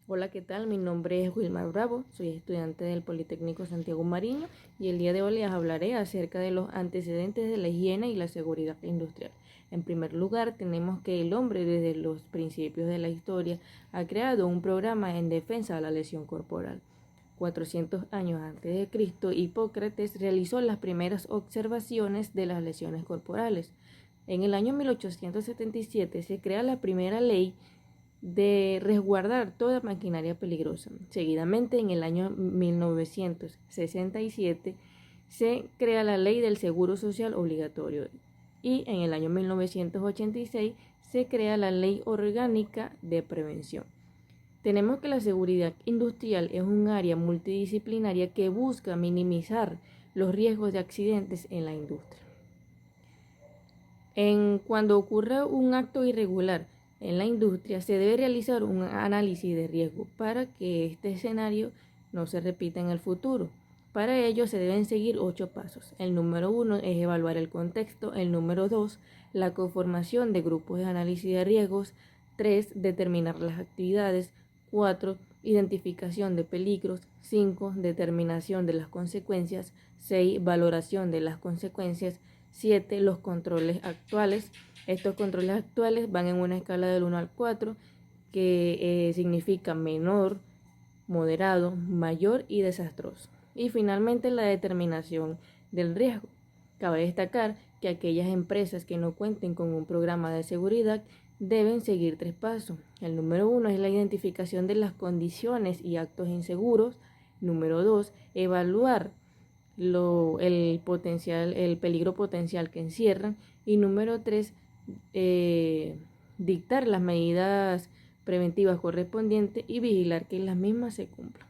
Hola, ¿qué tal? Mi nombre es Wilmar Bravo, soy estudiante del Politécnico Santiago Mariño y el día de hoy les hablaré acerca de los antecedentes de la higiene y la seguridad industrial. En primer lugar, tenemos que el hombre desde los principios de la historia ha creado un programa en defensa de la lesión corporal. 400 años antes de Cristo, Hipócrates realizó las primeras observaciones de las lesiones corporales. En el año 1877 se crea la primera ley de resguardar toda maquinaria peligrosa. Seguidamente, en el año 1967, se crea la Ley del Seguro Social Obligatorio y en el año 1986 se crea la Ley Orgánica de Prevención. Tenemos que la seguridad industrial es un área multidisciplinaria que busca minimizar los riesgos de accidentes en la industria. Cuando ocurre un acto irregular en la industria, se debe realizar un análisis de riesgo para que este escenario no se repita en el futuro. Para ello se deben seguir 8 pasos. El número 1 es evaluar el contexto. El número 2, la conformación de grupos de análisis de riesgos. 3, determinar las actividades. 4, identificación de peligros. 5, determinación de las consecuencias. 6, valoración de las consecuencias. 7, los controles actuales. Estos controles actuales van en una escala del 1 al 4, que significa menor, moderado, mayor y desastroso. Y finalmente la determinación del riesgo. Cabe destacar que aquellas empresas que no cuenten con un programa de seguridad deben seguir 3 pasos. El número 1 es la identificación de las condiciones y actos inseguros. Número 2, evaluar el peligro potencial que encierran. Y número 3, dictar las medidas preventivas correspondientes y vigilar que las mismas se cumplan.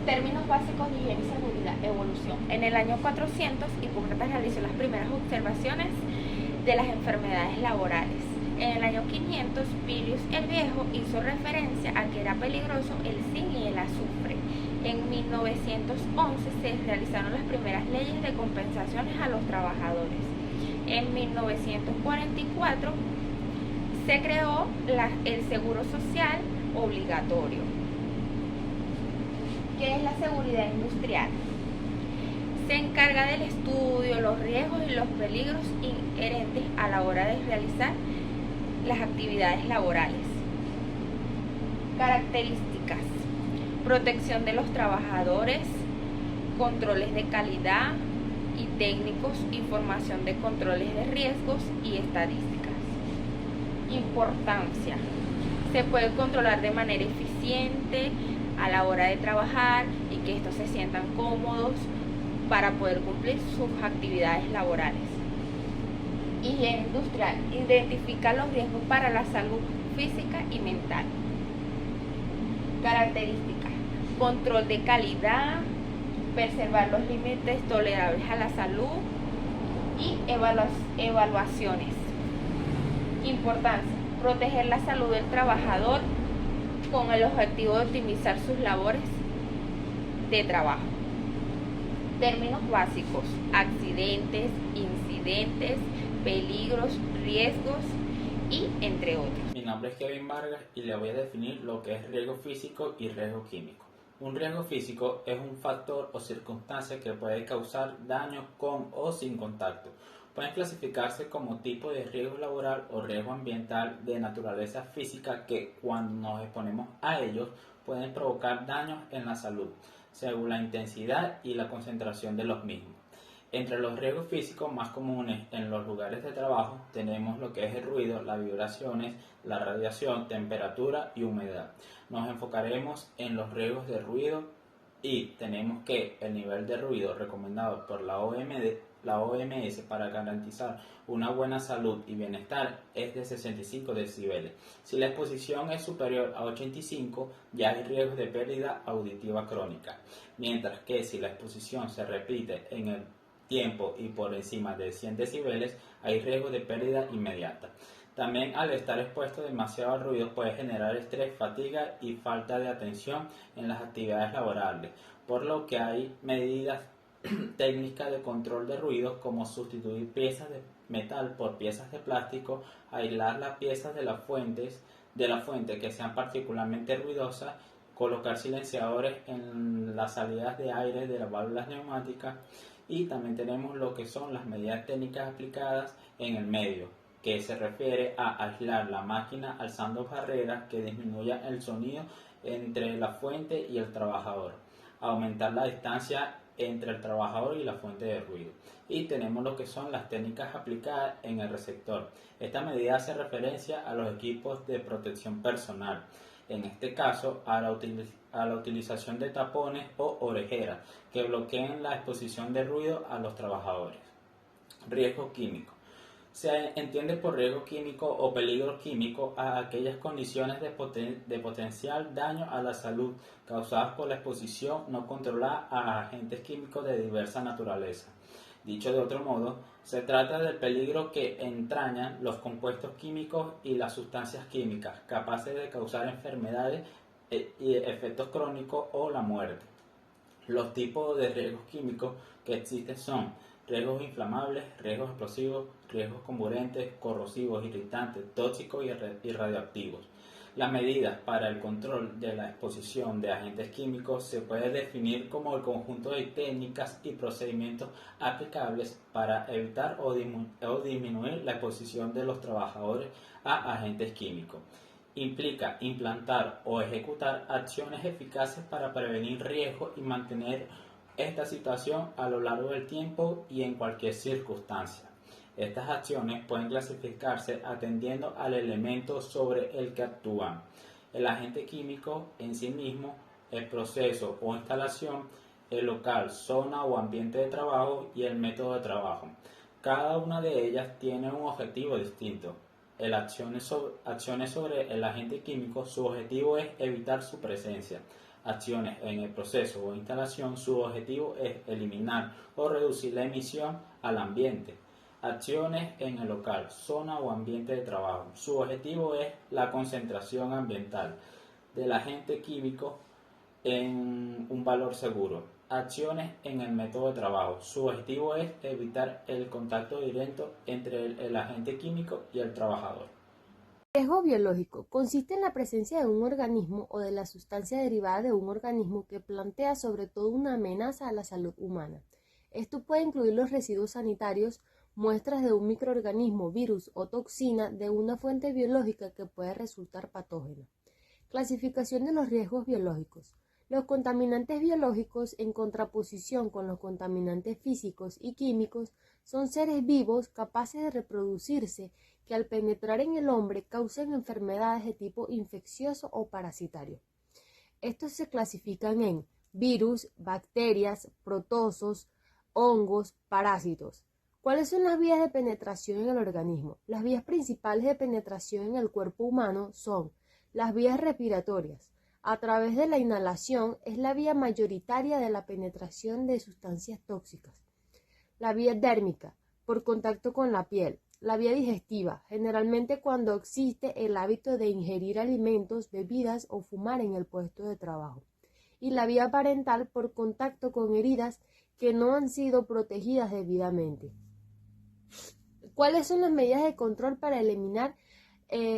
Términos básicos de higiene y seguridad, evolución. En el año 400, Hipócrates realizó las primeras observaciones de las enfermedades laborales. En el año 500, Pilius el Viejo hizo referencia a que era peligroso el zinc y el azufre. En 1911 se realizaron las primeras leyes de compensaciones a los trabajadores. En 1944 se creó el seguro social obligatorio. ¿Qué es la seguridad industrial? Se encarga del estudio, los riesgos y los peligros inherentes a la hora de realizar las actividades laborales. Características: protección de los trabajadores, controles de calidad y técnicos, información de controles de riesgos y estadísticas. Importancia: se puede controlar de manera eficiente a la hora de trabajar y que estos se sientan cómodos para poder cumplir sus actividades laborales. Higiene industrial: identifica los riesgos para la salud física y mental. Características: control de calidad, preservar los límites tolerables a la salud y evaluaciones. Importancia: proteger la salud del trabajador con el objetivo de optimizar sus labores de trabajo. Términos básicos: accidentes, incidentes, peligros, riesgos y entre otros. Mi nombre es Kevin Vargas y le voy a definir lo que es riesgo físico y riesgo químico. Un riesgo físico es un factor o circunstancia que puede causar daño con o sin contacto. Pueden clasificarse como tipo de riesgo laboral o riesgo ambiental de naturaleza física que, cuando nos exponemos a ellos, pueden provocar daños en la salud, según la intensidad y la concentración de los mismos. Entre los riesgos físicos más comunes en los lugares de trabajo tenemos lo que es el ruido, las vibraciones, la radiación, temperatura y humedad. Nos enfocaremos en los riesgos de ruido y tenemos que el nivel de ruido recomendado por la OMS para garantizar una buena salud y bienestar es de 65 decibeles. Si la exposición es superior a 85, ya hay riesgo de pérdida auditiva crónica, mientras que si la exposición se repite en el tiempo y por encima de 100 decibeles, hay riesgo de pérdida inmediata. También, al estar expuesto demasiado al ruido, puede generar estrés, fatiga y falta de atención en las actividades laborales, por lo que hay medidas técnicas de control de ruido, como sustituir piezas de metal por piezas de plástico, aislar las piezas de las fuentes de la fuente que sean particularmente ruidosas, colocar silenciadores en las salidas de aire de las válvulas neumáticas, y también tenemos lo que son las medidas técnicas aplicadas en el medio, que se refiere a aislar la máquina alzando barreras que disminuyan el sonido entre la fuente y el trabajador, aumentar la distancia entre el trabajador y la fuente de ruido. Y tenemos lo que son las técnicas aplicadas en el receptor. Esta medida hace referencia a los equipos de protección personal, en este caso a la utilización de tapones o orejeras que bloqueen la exposición de ruido a los trabajadores. Riesgo químico. Se entiende por riesgo químico o peligro químico a aquellas condiciones de potencial daño a la salud causadas por la exposición no controlada a agentes químicos de diversa naturaleza. Dicho de otro modo, se trata del peligro que entrañan los compuestos químicos y las sustancias químicas capaces de causar enfermedades y efectos crónicos o la muerte. Los tipos de riesgos químicos que existen son riesgos inflamables, riesgos explosivos, riesgos comburentes, corrosivos, irritantes, tóxicos y radioactivos. Las medidas para el control de la exposición de agentes químicos se puede definir como el conjunto de técnicas y procedimientos aplicables para evitar o disminuir la exposición de los trabajadores a agentes químicos. Implica implantar o ejecutar acciones eficaces para prevenir riesgos y mantener esta situación a lo largo del tiempo y en cualquier circunstancia. Estas acciones pueden clasificarse atendiendo al elemento sobre el que actúan: el agente químico en sí mismo, el proceso o instalación, el local, zona o ambiente de trabajo y el método de trabajo. Cada una de ellas tiene un objetivo distinto. En acciones sobre el agente químico, su objetivo es evitar su presencia. Acciones en el proceso o instalación, su objetivo es eliminar o reducir la emisión al ambiente. Acciones en el local, zona o ambiente de trabajo, su objetivo es la concentración ambiental del agente químico en un valor seguro. Acciones en el método de trabajo, su objetivo es evitar el contacto directo entre el agente químico y el trabajador. Riesgo biológico consiste en la presencia de un organismo o de la sustancia derivada de un organismo que plantea sobre todo una amenaza a la salud humana. Esto puede incluir los residuos sanitarios, muestras de un microorganismo, virus o toxina de una fuente biológica que puede resultar patógena. Clasificación de los riesgos biológicos. Los contaminantes biológicos, en contraposición con los contaminantes físicos y químicos, son seres vivos capaces de reproducirse que al penetrar en el hombre causan enfermedades de tipo infeccioso o parasitario. Estos se clasifican en virus, bacterias, protozoos, hongos, parásitos. ¿Cuáles son las vías de penetración en el organismo? Las vías principales de penetración en el cuerpo humano son las vías respiratorias. A través de la inhalación es la vía mayoritaria de la penetración de sustancias tóxicas. La vía dérmica, por contacto con la piel. La vía digestiva, generalmente cuando existe el hábito de ingerir alimentos, bebidas o fumar en el puesto de trabajo. Y la vía parental, por contacto con heridas que no han sido protegidas debidamente. ¿Cuáles son las medidas de control para eliminar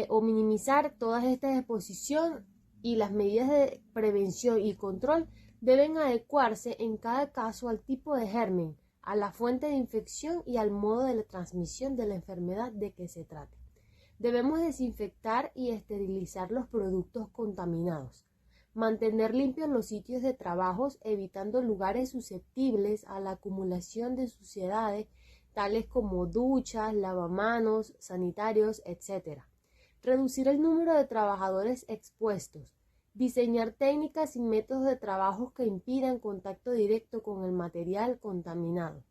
o minimizar todas estas exposiciones? Y las medidas de prevención y control deben adecuarse en cada caso al tipo de germen, a la fuente de infección y al modo de la transmisión de la enfermedad de que se trate. Debemos desinfectar y esterilizar los productos contaminados, mantener limpios los sitios de trabajo, evitando lugares susceptibles a la acumulación de suciedades, tales como duchas, lavamanos, sanitarios, etc. Reducir el número de trabajadores expuestos, diseñar técnicas y métodos de trabajo que impidan contacto directo con el material contaminado,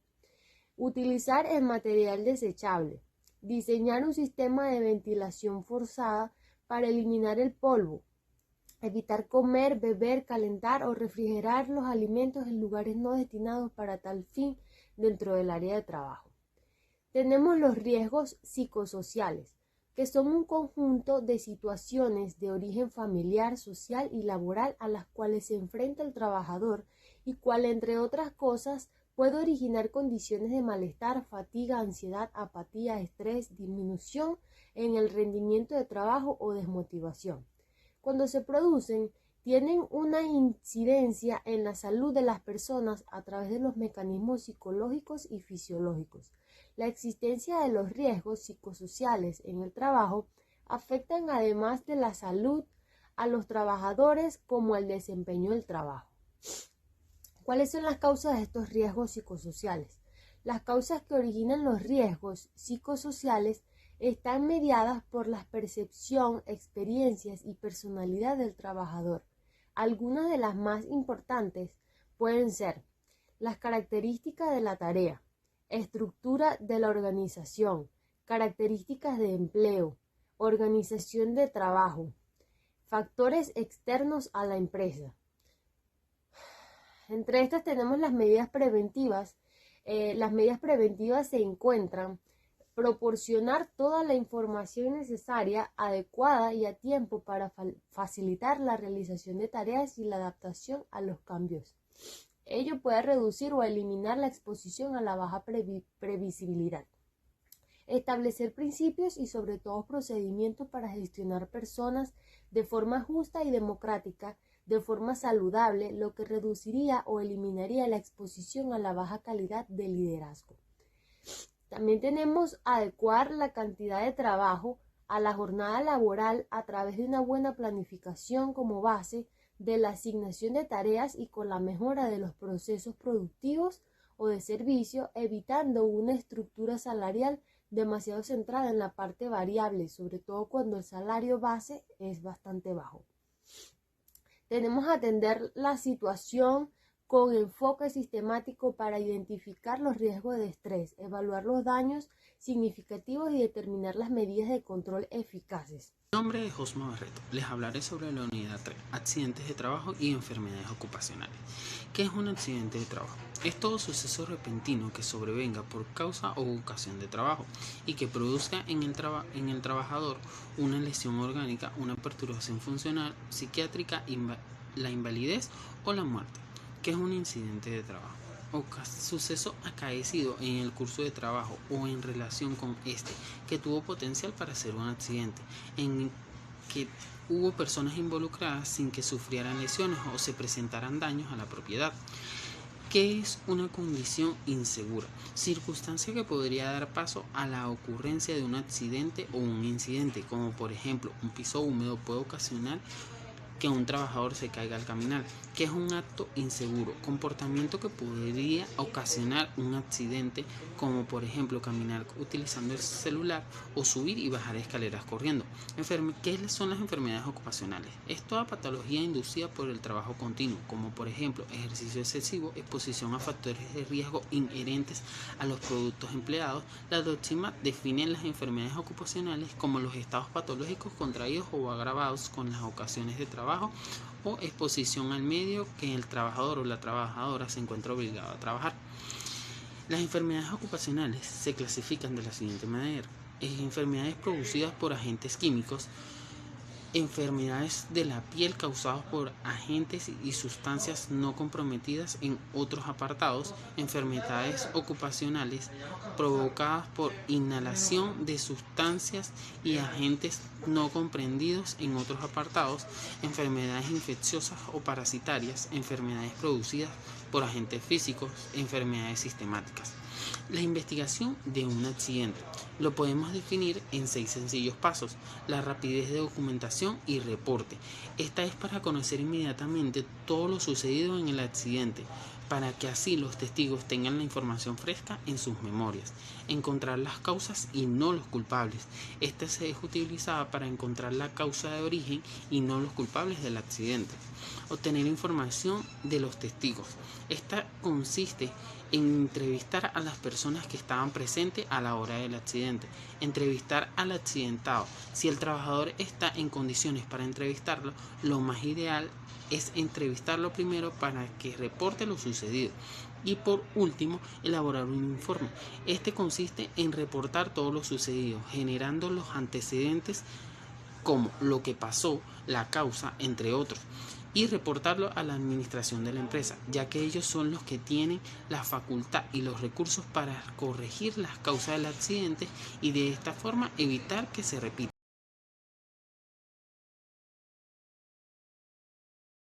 utilizar el material desechable, diseñar un sistema de ventilación forzada para eliminar el polvo, evitar comer, beber, calentar o refrigerar los alimentos en lugares no destinados para tal fin dentro del área de trabajo. Tenemos los riesgos psicosociales, que son un conjunto de situaciones de origen familiar, social y laboral a las cuales se enfrenta el trabajador y cual, entre otras cosas, puede originar condiciones de malestar, fatiga, ansiedad, apatía, estrés, disminución en el rendimiento de trabajo o desmotivación. Cuando se producen, tienen una incidencia en la salud de las personas a través de los mecanismos psicológicos y fisiológicos. La existencia de los riesgos psicosociales en el trabajo afectan además de la salud a los trabajadores como el desempeño del trabajo. ¿Cuáles son las causas de estos riesgos psicosociales? Las causas que originan los riesgos psicosociales están mediadas por la percepción, experiencias y personalidad del trabajador. Algunas de las más importantes pueden ser las características de la tarea, estructura de la organización, características de empleo, organización de trabajo, factores externos a la empresa. Entre estas tenemos las medidas preventivas. Las medidas preventivas se encuentran proporcionar toda la información necesaria, adecuada y a tiempo para facilitar la realización de tareas y la adaptación a los cambios. Ello puede reducir o eliminar la exposición a la baja previsibilidad. Establecer principios y sobre todo procedimientos para gestionar personas de forma justa y democrática, de forma saludable, lo que reduciría o eliminaría la exposición a la baja calidad de liderazgo. También tenemos adecuar la cantidad de trabajo a la jornada laboral a través de una buena planificación como base de la asignación de tareas y con la mejora de los procesos productivos o de servicio, evitando una estructura salarial demasiado centrada en la parte variable, sobre todo cuando el salario base es bastante bajo. Tenemos que atender la situación con enfoque sistemático para identificar los riesgos de estrés, evaluar los daños significativos y determinar las medidas de control eficaces. Mi nombre es Osma Barreto. Les hablaré sobre la unidad 3, accidentes de trabajo y enfermedades ocupacionales. ¿Qué es un accidente de trabajo? Es todo suceso repentino que sobrevenga por causa o ocasión de trabajo y que produzca en el trabajador una lesión orgánica, una perturbación funcional, psiquiátrica, la invalidez o la muerte. ¿Qué es un incidente de trabajo? Suceso acaecido en el curso de trabajo o en relación con este, que tuvo potencial para ser un accidente, en que hubo personas involucradas sin que sufrieran lesiones o se presentaran daños a la propiedad. ¿Qué es una condición insegura? Circunstancia que podría dar paso a la ocurrencia de un accidente o un incidente, como por ejemplo un piso húmedo puede ocasionar que un trabajador se caiga al caminar, que es un acto inseguro, comportamiento que podría ocasionar un accidente, como por ejemplo caminar utilizando el celular o subir y bajar escaleras corriendo. ¿Qué son las enfermedades ocupacionales? Es toda patología inducida por el trabajo continuo, como por ejemplo ejercicio excesivo, exposición a factores de riesgo inherentes a los productos empleados. La DOCHIMA define las enfermedades ocupacionales como los estados patológicos contraídos o agravados con las ocasiones de trabajo o exposición al medio que el trabajador o la trabajadora se encuentra obligado a trabajar. Las enfermedades ocupacionales se clasifican de la siguiente manera: enfermedades producidas por agentes químicos, enfermedades de la piel causadas por agentes y sustancias no comprometidas en otros apartados, enfermedades ocupacionales provocadas por inhalación de sustancias y agentes no comprendidos en otros apartados, enfermedades infecciosas o parasitarias, enfermedades producidas por agentes físicos, enfermedades sistemáticas. La investigación de un accidente lo podemos definir en 6 sencillos pasos: la rapidez de documentación y reporte. Esta es para conocer inmediatamente todo lo sucedido en el accidente, para que así los testigos tengan la información fresca en sus memorias. Encontrar las causas y no los culpables. Esta se es utilizada para encontrar la causa de origen y no los culpables del accidente. Obtener información de los testigos. Esta consiste en entrevistar a las personas que estaban presentes a la hora del accidente. Entrevistar al accidentado. Si el trabajador está en condiciones para entrevistarlo, lo más ideal es entrevistarlo primero para que reporte lo sucedido. Y por último, elaborar un informe. Este consiste en reportar todo lo sucedido, generando los antecedentes como lo que pasó, la causa, entre otros. y reportarlo a la administración de la empresa, ya que ellos son los que tienen la facultad y los recursos para corregir las causas del accidente y de esta forma evitar que se repita.